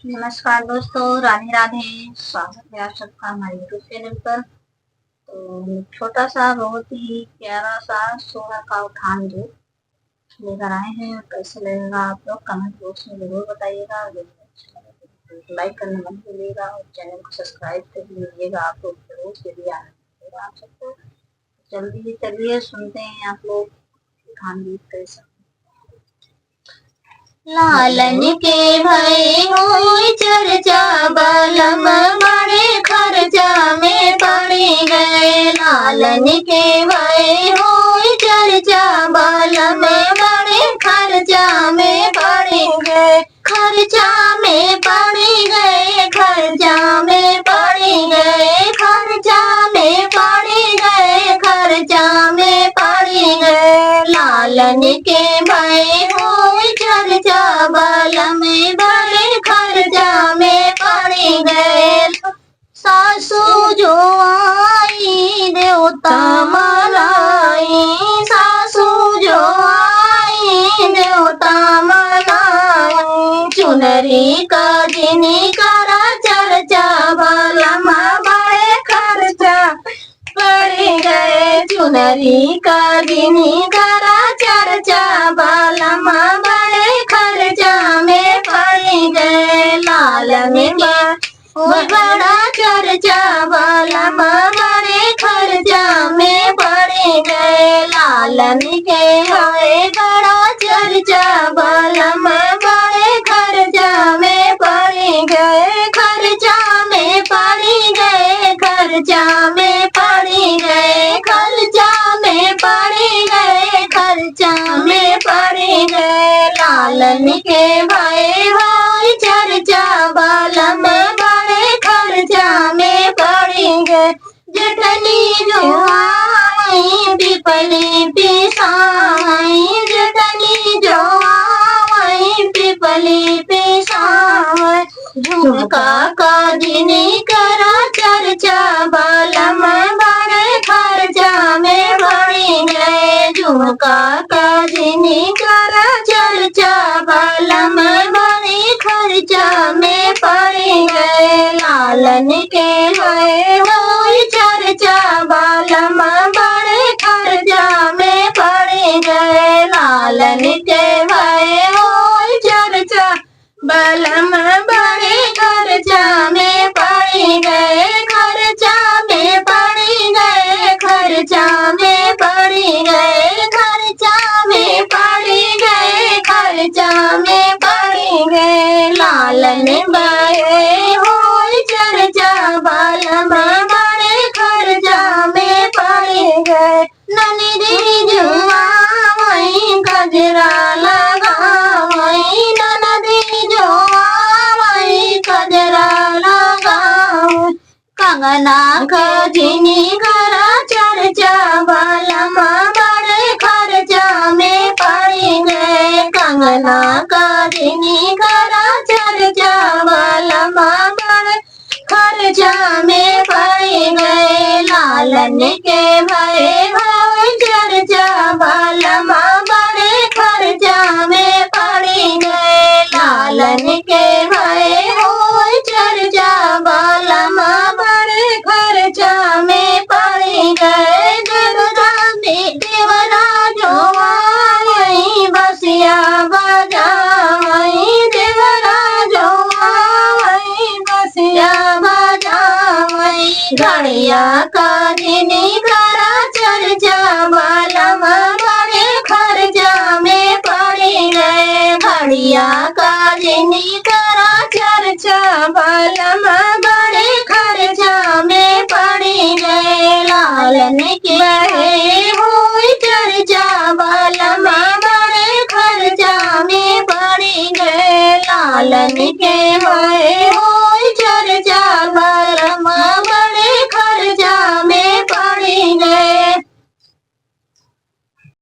नमस्कार दोस्तों, राधे राधे। स्वागत है आप सबका हमारे यूट्यूब चैनल पर। तो छोटा सा बहुत ही प्यारा सा सोना का उठान जो लेकर आए हैं, कैसे लगेगा आप लोग कमेंट बॉक्स में जरूर बताइएगा। लाइक करना मत भूलिएगा और चैनल को सब्सक्राइब कर लीजिएगा आप लोग जरूर, यदि आप सबको। जल्दी चलिए सुनते हैं आप लोग उठान गीत कैसा। लालन के भय हुई चर्चा, बलम बड़े खर्चा में पड़ी गए। लालन के भय हुई चर्चा, बलम बड़े खर्चा में पड़ी गए। खर्चा में पड़ी गए, खर्चा में पड़ी गए, खर्चा में पड़ी गए, खर्चा में पड़ी गए। लालन के भय हुई चर्चा, बलम बड़े खर्चा में पड़ी गए। सासू जो आई देवता मनाई, सासू जो आई देवता मनाई। चुनरी का जिनी करा चर्चा, बलम बड़े खर्चा पड़ी गए। चुनरी का जिनी करा चर्चा, बलम बड़े खर्चा में पड़ी गए। लालन बड़ा चर्चा, बलम बड़े खर्चा में पड़ी गए। लालन के है बड़ा चर्चा, बलम बड़े खर्चा में पड़ी गए। खर्चा में पड़ी गए, खर्चा में पड़ी गए, खर्चा में पड़ी गए, खर्चा में पड़ी गए। लालन के भय भाई चर्चा, बलम बड़े खर्चा में पड़ी गए। जटनी जो आई पिपली पिसाई, जटनी जो आई पिपली पिसाई। झुमका का जिनी करा चर्चा, बलम बड़े खर्चा में पड़ी गए। झुमका का जिनी करा चर्चा, बलम बड़े खर्चा में पड़ी गए। लालन के है हुई चर्चा, बलम बड़े खर्चा में पड़ी गए। लालन के है हुई चर्चा, बलम बड़े खर्चा में पड़ी गए। खर्चा में पड़ी गए, खर्चा में पड़ी गए, खर्चा में पड़ी गए, खर्चा में पड़ी गए। लालन बड़े हुई चर्चा, बलम बड़े खर्चा में पड़ी गए। ननदी जुआ वही गजरा लगावई, ननदी जुआ वही गजरा लगावई। कंगना का जिनी करा चर्चा, बलम बड़े खर्चा में पड़ी गए। कंगना का जिनी करा चर्चा, बलम बड़े खर्चा में पड़ी गए। लालन के भय भाई चर्चा, बलम बड़े खर्चा में पड़ी गए। लालन के भय हुई चर्चा, बलम बड़े खर्चा में पड़ी गए। देवरा जो आई बसिया बजावई, देवरा जो आई बसिया बजावई। घड़िया का जिनी करा चर्चा, बलम बड़े खर्चा में पड़ी गए। घड़िया का जिनी करा चर्चा, बलम बड़े खर्चा में पड़ी गए। लालन के है हुई चर्चा, बलम बड़े खर्चा में पड़ी गए। लालन के है